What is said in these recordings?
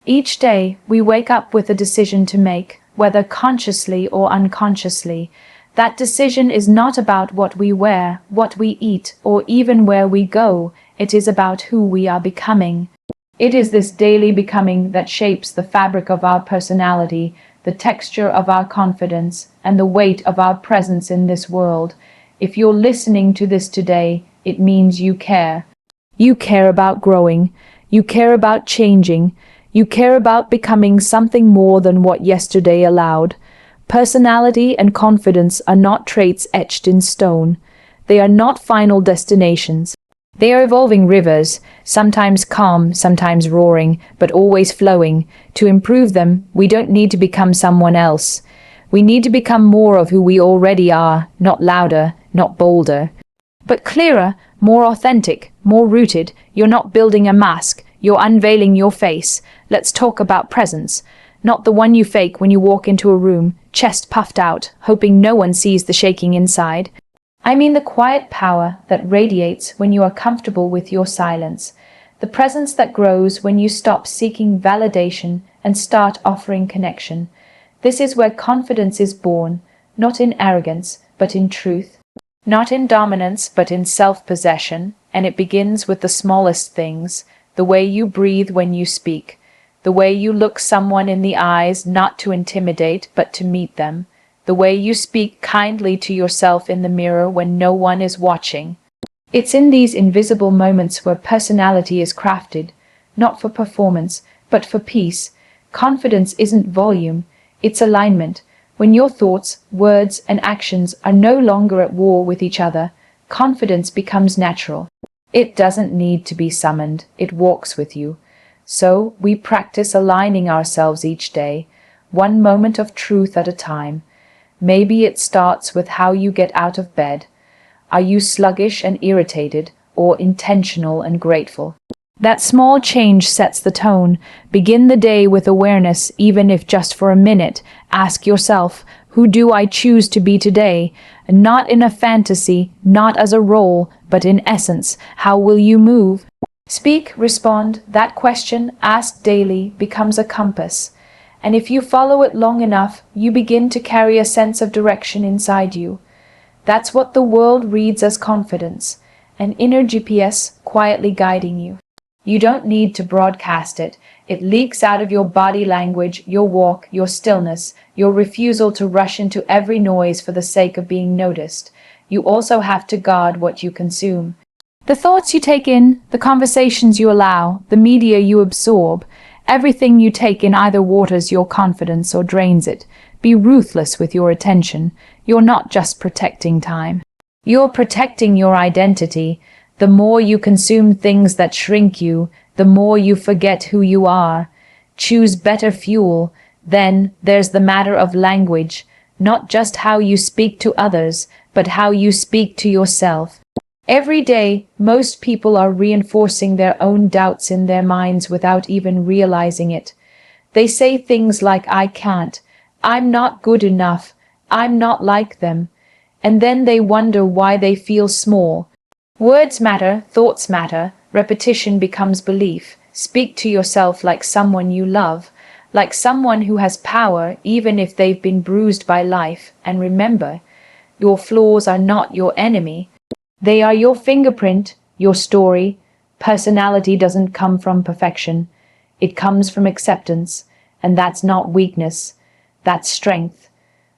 Each day, we wake up with a decision to make, whether consciously or unconsciously. That decision is not about what we wear, what we eat, or even where we go. It is about who we are becoming. It is this daily becoming that shapes the fabric of our personality, the texture of our confidence, and the weight of our presence in this world. If you're listening to this today, it means you care. You care about growing. You care about changing. You care about becoming something more than what yesterday allowed. Personality and confidence are not traits etched in stone. They are not final destinations. They are evolving rivers, sometimes calm, sometimes roaring, but always flowing. To improve them, we don't need to become someone else. We need to become more of who we already are, not louder, not bolder, but clearer, more authentic, more rooted. You're not building a mask, you're unveiling your face. Let's talk about presence. Not the one you fake when you walk into a room, chest puffed out, hoping no one sees the shaking inside. I mean the quiet power that radiates when you are comfortable with your silence. The presence that grows when you stop seeking validation and start offering connection. This is where confidence is born, not in arrogance, but in truth. Not in dominance, but in self-possession. And it begins with the smallest things. The way you breathe when you speak. The way you look someone in the eyes, not to intimidate, but to meet them. The way you speak kindly to yourself in the mirror when no one is watching. It's in these invisible moments where personality is crafted, not for performance, but for peace. Confidence isn't volume, it's alignment. When your thoughts, words, and actions are no longer at war with each other, confidence becomes natural. It doesn't need to be summoned, it walks with you. So we practice aligning ourselves each day, one moment of truth at a time. Maybe it starts with how you get out of bed. Are you sluggish and irritated, or intentional and grateful? That small change sets the tone. Begin the day with awareness, even if just for a minute. Ask yourself, who do I choose to be today? Not in a fantasy, not as a role, but in essence. How will you move? Speak, respond. That question, asked daily, becomes a compass. And if you follow it long enough, you begin to carry a sense of direction inside you. That's what the world reads as confidence, an inner GPS quietly guiding you. You don't need to broadcast it. It leaks out of your body language, your walk, your stillness, your refusal to rush into every noise for the sake of being noticed. You also have to guard what you consume. The thoughts you take in, the conversations you allow, the media you absorb, everything you take in either waters your confidence or drains it. Be ruthless with your attention. You're not just protecting time. You're protecting your identity. The more you consume things that shrink you, the more you forget who you are. Choose better fuel. Then there's the matter of language, not just how you speak to others, but how you speak to yourself. Every day, most people are reinforcing their own doubts in their minds without even realizing it. They say things like, I can't, I'm not good enough, I'm not like them, and then they wonder why they feel small. Words matter, thoughts matter, repetition becomes belief. Speak to yourself like someone you love, like someone who has power even if they've been bruised by life. And remember, your flaws are not your enemy. They are your fingerprint, your story. Personality doesn't come from perfection. It comes from acceptance, and that's not weakness, that's strength.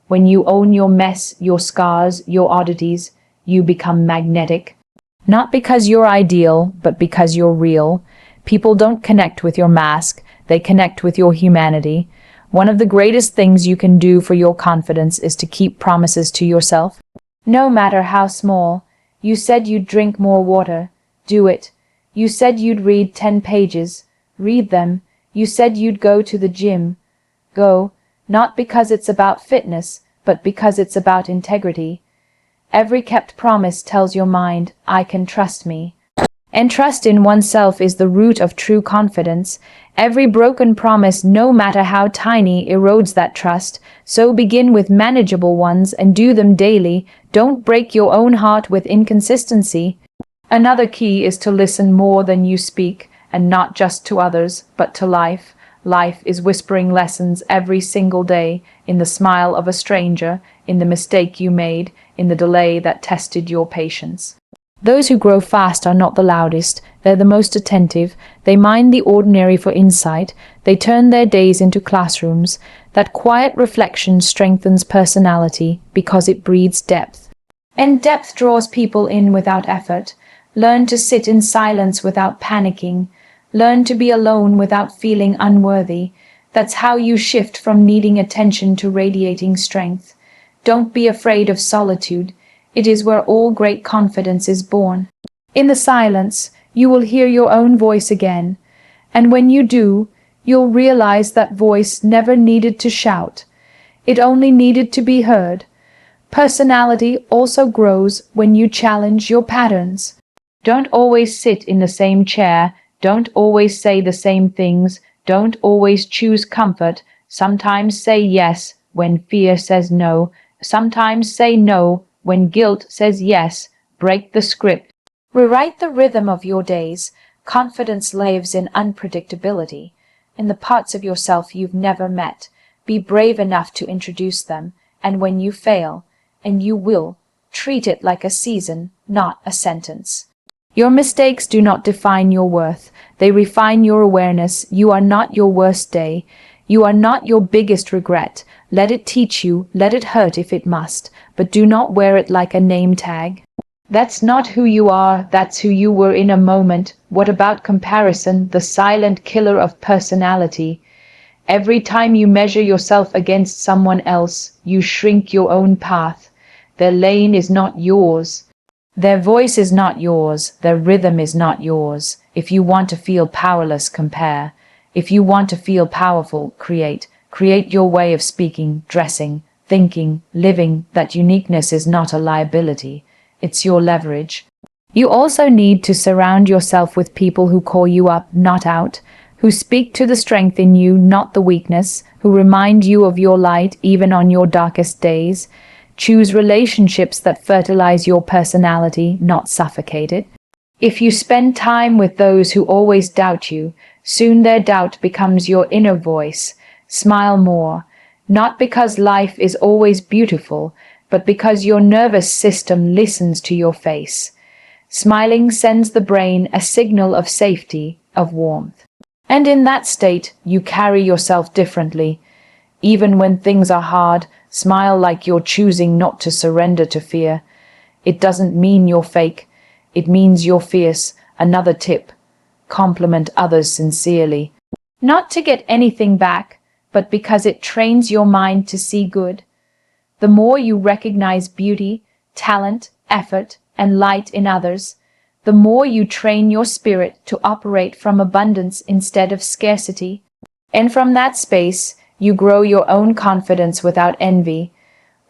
When you own your mess, your scars, your oddities, you become magnetic. Not because you're ideal, but because you're real. People don't connect with your mask, they connect with your humanity. One of the greatest things you can do for your confidence is to keep promises to yourself. No matter how small. You said you'd drink more water. Do it. You said you'd read 10 pages. Read them. You said you'd go to the gym. Go, not because it's about fitness, but because it's about integrity. Every kept promise tells your mind, I can trust me. And trust in oneself is the root of true confidence. Every broken promise, no matter how tiny, erodes that trust. So begin with manageable ones and do them daily. Don't break your own heart with inconsistency. Another key is to listen more than you speak, and not just to others, but to life. Life is whispering lessons every single day, in the smile of a stranger, in the mistake you made, in the delay that tested your patience. Those who grow fast are not the loudest, they're the most attentive, they mine the ordinary for insight, they turn their days into classrooms. That quiet reflection strengthens personality because it breeds depth. And depth draws people in without effort. Learn to sit in silence without panicking. Learn to be alone without feeling unworthy. That's how you shift from needing attention to radiating strength. Don't be afraid of solitude. It is where all great confidence is born. In the silence, you will hear your own voice again. And when you do, you'll realize that voice never needed to shout. It only needed to be heard. Personality also grows when you challenge your patterns. Don't always sit in the same chair. Don't always say the same things. Don't always choose comfort. Sometimes say yes when fear says no. Sometimes say no when guilt says yes. Break the script. Rewrite the rhythm of your days. Confidence lives in unpredictability, in the parts of yourself you've never met. Be brave enough to introduce them, and when you fail, and you will, treat it like a season, not a sentence. Your mistakes do not define your worth. They refine your awareness. You are not your worst day. You are not your biggest regret. Let it teach you, let it hurt if it must, but do not wear it like a name tag. That's not who you are, that's who you were in a moment. What about comparison, the silent killer of personality? Every time you measure yourself against someone else, you shrink your own path. Their lane is not yours. Their voice is not yours. Their rhythm is not yours. If you want to feel powerless, compare. If you want to feel powerful, create. Create your way of speaking, dressing, thinking, living. That uniqueness is not a liability. It's your leverage. You also need to surround yourself with people who call you up, not out, who speak to the strength in you, not the weakness, who remind you of your light even on your darkest days. Choose relationships that fertilize your personality, not suffocate it. If you spend time with those who always doubt you, soon their doubt becomes your inner voice. Smile more, not because life is always beautiful, but because your nervous system listens to your face. Smiling sends the brain a signal of safety, of warmth. And in that state, you carry yourself differently. Even when things are hard, smile like you're choosing not to surrender to fear. It doesn't mean you're fake. It means you're fierce. Another tip: compliment others sincerely. Not to get anything back, but because it trains your mind to see good. The more you recognize beauty, talent, effort, and light in others, the more you train your spirit to operate from abundance instead of scarcity. And from that space, you grow your own confidence without envy.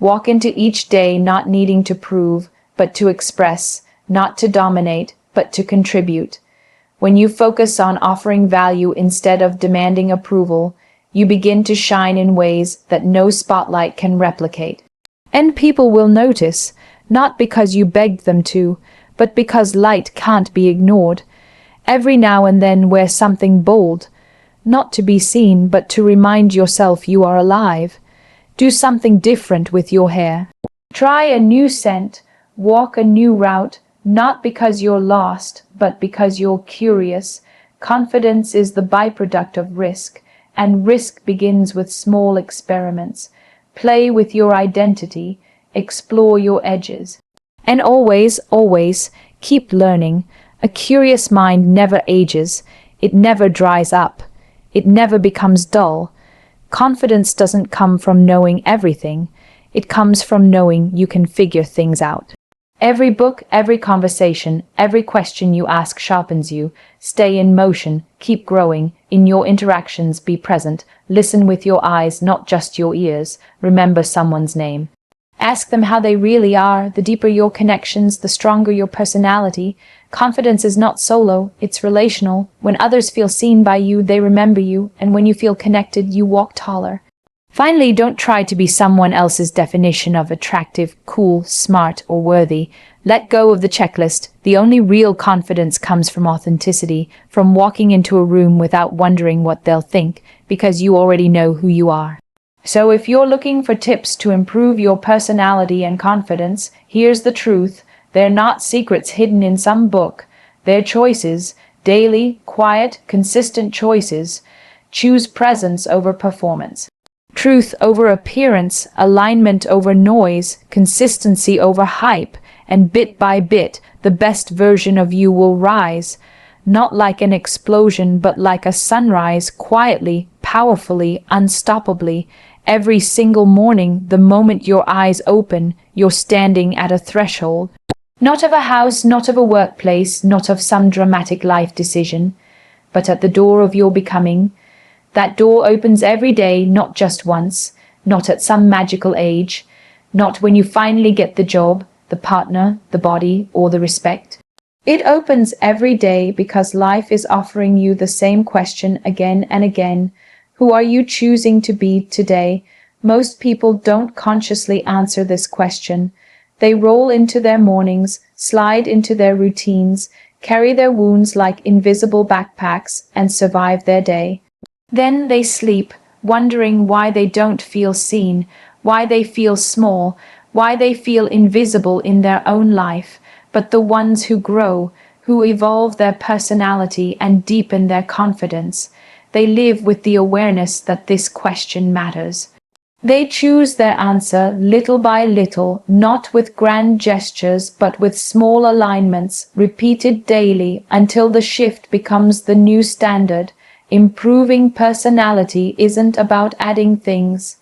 Walk into each day not needing to prove, but to express, not to dominate, but to contribute. When you focus on offering value instead of demanding approval, you begin to shine in ways that no spotlight can replicate. And people will notice, not because you begged them to, but because light can't be ignored. Every now and then wear something bold, not to be seen, but to remind yourself you are alive. Do something different with your hair. Try a new scent, walk a new route, not because you're lost, but because you're curious. Confidence is the byproduct of risk, and risk begins with small experiments. Play with your identity, explore your edges. And always, always, keep learning. A curious mind never ages. It never dries up. It never becomes dull. Confidence doesn't come from knowing everything. It comes from knowing you can figure things out. Every book, every conversation, every question you ask sharpens you. Stay in motion, keep growing. In your interactions, be present. Listen with your eyes, not just your ears. Remember someone's name. Ask them how they really are. The deeper your connections, the stronger your personality. Confidence is not solo, it's relational. When others feel seen by you, they remember you, and when you feel connected, you walk taller. Finally, don't try to be someone else's definition of attractive, cool, smart, or worthy. Let go of the checklist. The only real confidence comes from authenticity, from walking into a room without wondering what they'll think, because you already know who you are. So if you're looking for tips to improve your personality and confidence, here's the truth. They're not secrets hidden in some book. They're choices, daily, quiet, consistent choices. Choose presence over performance. Truth over appearance, alignment over noise, consistency over hype, and bit by bit, the best version of you will rise. Not like an explosion, but like a sunrise, quietly, powerfully, unstoppably. Every single morning, the moment your eyes open, you're standing at a threshold. Not of a house, not of a workplace, not of some dramatic life decision, but at the door of your becoming. That door opens every day, not just once, not at some magical age, not when you finally get the job, the partner, the body, or the respect. It opens every day because life is offering you the same question again and again. Who are you choosing to be today? Most people don't consciously answer this question. They roll into their mornings, slide into their routines, carry their wounds like invisible backpacks, and survive their day. Then they sleep, wondering why they don't feel seen, why they feel small, why they feel invisible in their own life. But the ones who grow, who evolve their personality and deepen their confidence, they live with the awareness that this question matters. They choose their answer little by little, not with grand gestures, but with small alignments, repeated daily until the shift becomes the new standard. Improving personality isn't about adding things.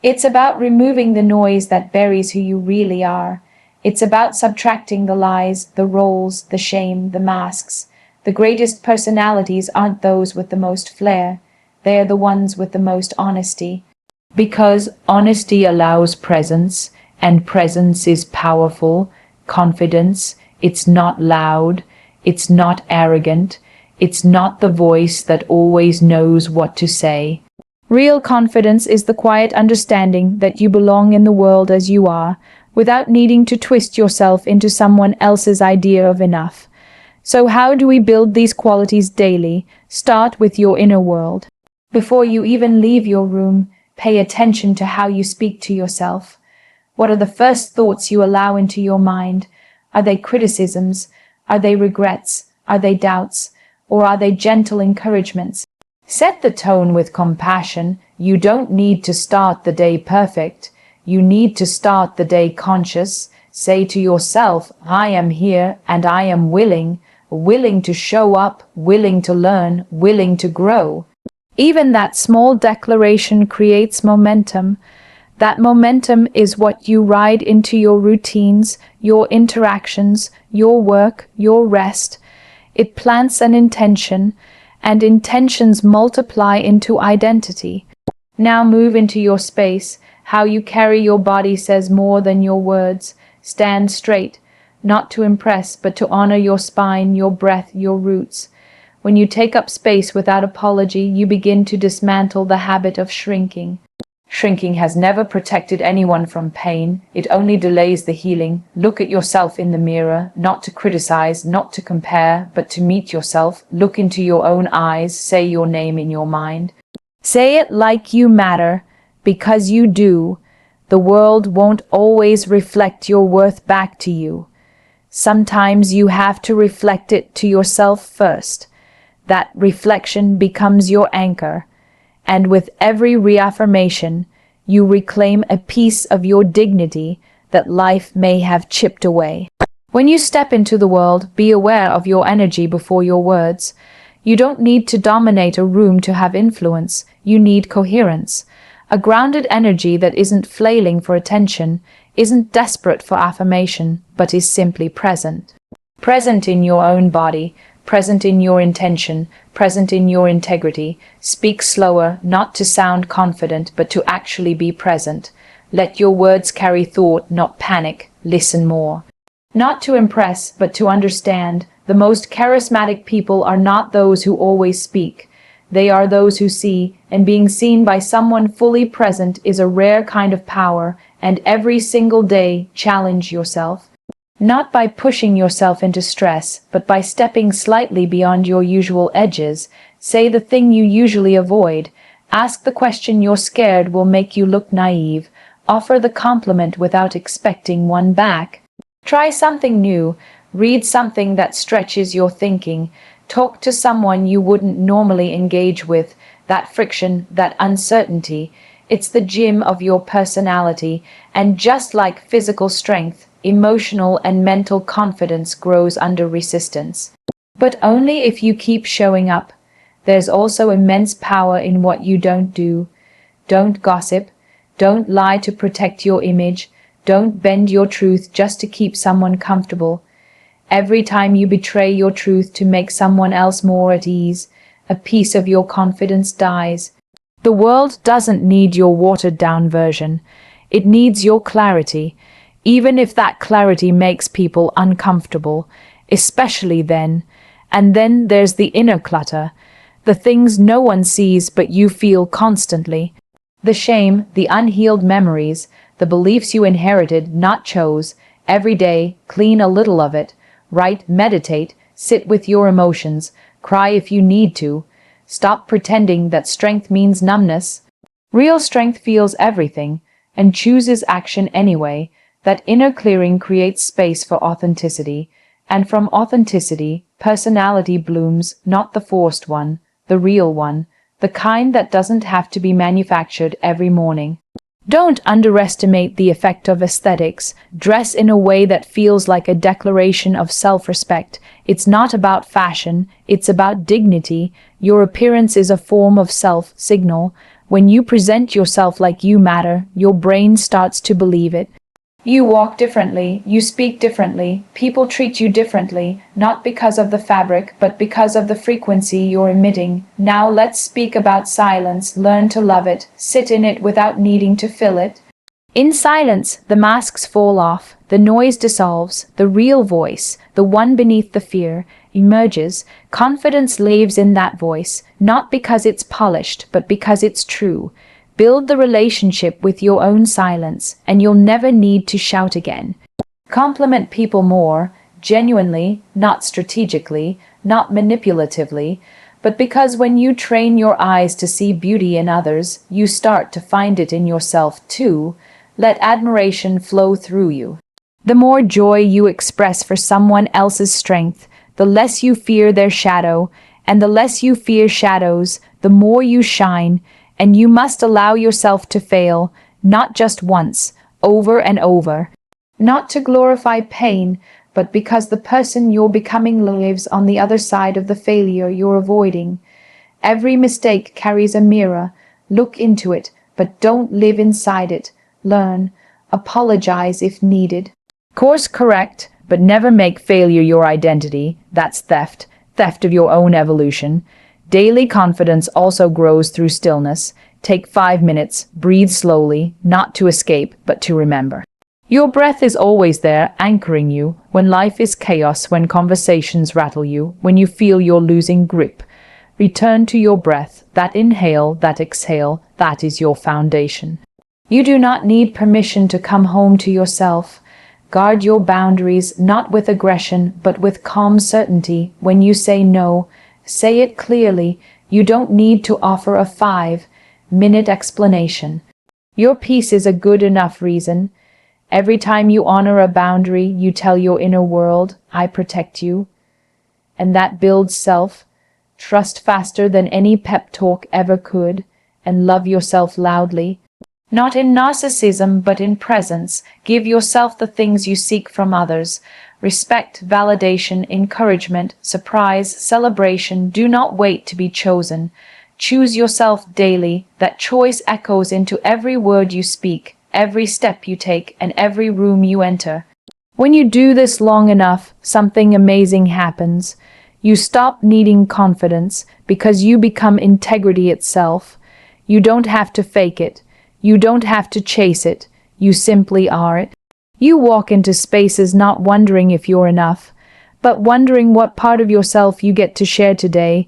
It's about removing the noise that buries who you really are. It's about subtracting the lies, the roles, the shame, the masks. The greatest personalities aren't those with the most flair. They're the ones with the most honesty. Because honesty allows presence, and presence is powerful. Confidence, it's not loud, it's not arrogant. It's not the voice that always knows what to say. Real confidence is the quiet understanding that you belong in the world as you are, without needing to twist yourself into someone else's idea of enough. So how do we build these qualities daily? Start with your inner world. Before you even leave your room, pay attention to how you speak to yourself. What are the first thoughts you allow into your mind? Are they criticisms? Are they regrets? Are they doubts? Or are they gentle encouragements? Set the tone with compassion. You don't need to start the day perfect. You need to start the day conscious. Say to yourself, I am here and I am willing to show up, willing to learn, willing to grow. Even that small declaration creates momentum. That momentum is what you ride into your routines, your interactions, your work, your rest. It plants an intention, and intentions multiply into identity. Now move into your space. How you carry your body says more than your words. Stand straight, not to impress, but to honor your spine, your breath, your roots. When you take up space without apology, you begin to dismantle the habit of shrinking. Shrinking has never protected anyone from pain. It only delays the healing. Look at yourself in the mirror, not to criticize, not to compare, but to meet yourself. Look into your own eyes. Say your name in your mind. Say it like you matter, because you do. The world won't always reflect your worth back to you. Sometimes you have to reflect it to yourself first. That reflection becomes your anchor. And with every reaffirmation, you reclaim a piece of your dignity that life may have chipped away. When you step into the world, be aware of your energy before your words. You don't need to dominate a room to have influence. You need coherence. A grounded energy that isn't flailing for attention, isn't desperate for affirmation, but is simply present. Present in your own body, present in your intention, present in your integrity. Speak slower, not to sound confident, but to actually be present. Let your words carry thought, not panic. Listen more. Not to impress, but to understand. The most charismatic people are not those who always speak. They are those who see, and being seen by someone fully present is a rare kind of power, and every single day challenge yourself. Not by pushing yourself into stress, but by stepping slightly beyond your usual edges. Say the thing you usually avoid. Ask the question you're scared will make you look naive. Offer the compliment without expecting one back. Try something new. Read something that stretches your thinking. Talk to someone you wouldn't normally engage with. That friction, that uncertainty. It's the gym of your personality, and just like physical strength, emotional and mental confidence grows under resistance. But only if you keep showing up. There's also immense power in what you don't do. Don't gossip. Don't lie to protect your image. Don't bend your truth just to keep someone comfortable. Every time you betray your truth to make someone else more at ease, a piece of your confidence dies. The world doesn't need your watered-down version. It needs your clarity, even if that clarity makes people uncomfortable, especially then. And then there's the inner clutter, the things no one sees but you feel constantly. The shame, the unhealed memories, the beliefs you inherited, not chose. Every day, clean a little of it. Write, meditate, sit with your emotions, cry if you need to. Stop pretending that strength means numbness. Real strength feels everything and chooses action anyway. That inner clearing creates space for authenticity, and from authenticity, personality blooms, not the forced one, the real one, the kind that doesn't have to be manufactured every morning. Don't underestimate the effect of aesthetics. Dress in a way that feels like a declaration of self-respect. It's not about fashion, it's about dignity. Your appearance is a form of self-signal. When you present yourself like you matter, your brain starts to believe it. You walk differently, you speak differently, people treat you differently, not because of the fabric, but because of the frequency you're emitting. Now let's speak about silence. Learn to love it, sit in it without needing to fill it. In silence, the masks fall off, the noise dissolves, the real voice, the one beneath the fear, emerges. Confidence lives in that voice, not because it's polished, but because it's true. Build the relationship with your own silence, and you'll never need to shout again. Compliment people more, genuinely, not strategically, not manipulatively, but because when you train your eyes to see beauty in others, you start to find it in yourself too. Let admiration flow through you. The more joy you express for someone else's strength, the less you fear their shadow, and the less you fear shadows, the more you shine. And you must allow yourself to fail, not just once, over and over. Not to glorify pain, but because the person you're becoming lives on the other side of the failure you're avoiding. Every mistake carries a mirror. Look into it, but don't live inside it. Learn. Apologize if needed. Course correct, but never make failure your identity. That's theft. Theft of your own evolution. Daily confidence also grows through stillness. Take 5 minutes, breathe slowly, not to escape, but to remember. Your breath is always there, anchoring you, when life is chaos, when conversations rattle you, when you feel you're losing grip. Return to your breath, that inhale, that exhale, that is your foundation. You do not need permission to come home to yourself. Guard your boundaries, not with aggression, but with calm certainty. When you say no, say it clearly. You don't need to offer a 5-minute explanation. Your peace is a good enough reason. Every time you honor a boundary, you tell your inner world, I protect you. And that builds self-trust faster than any pep talk ever could. And love yourself loudly. Not in narcissism, but in presence. Give yourself the things you seek from others. Respect, validation, encouragement, surprise, celebration. Do not wait to be chosen. Choose yourself daily. That choice echoes into every word you speak, every step you take, and every room you enter. When you do this long enough, something amazing happens. You stop needing confidence because you become integrity itself. You don't have to fake it. You don't have to chase it. You simply are it. You walk into spaces not wondering if you're enough, but wondering what part of yourself you get to share today.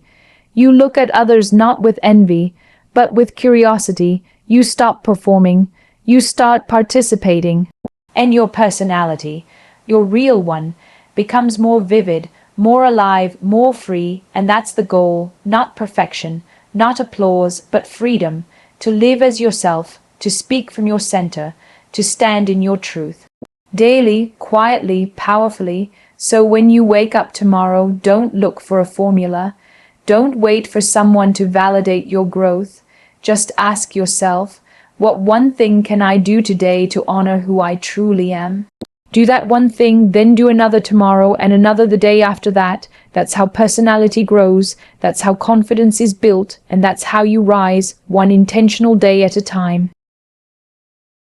You look at others not with envy, but with curiosity. You stop performing. You start participating. And your personality, your real one, becomes more vivid, more alive, more free, and that's the goal, not perfection, not applause, but freedom, to live as yourself, to speak from your center, to stand in your truth. Daily, quietly, powerfully, so when you wake up tomorrow, don't look for a formula. Don't wait for someone to validate your growth. Just ask yourself, what one thing can I do today to honor who I truly am? Do that one thing, then do another tomorrow and another the day after that. That's how personality grows, that's how confidence is built, and that's how you rise, one intentional day at a time.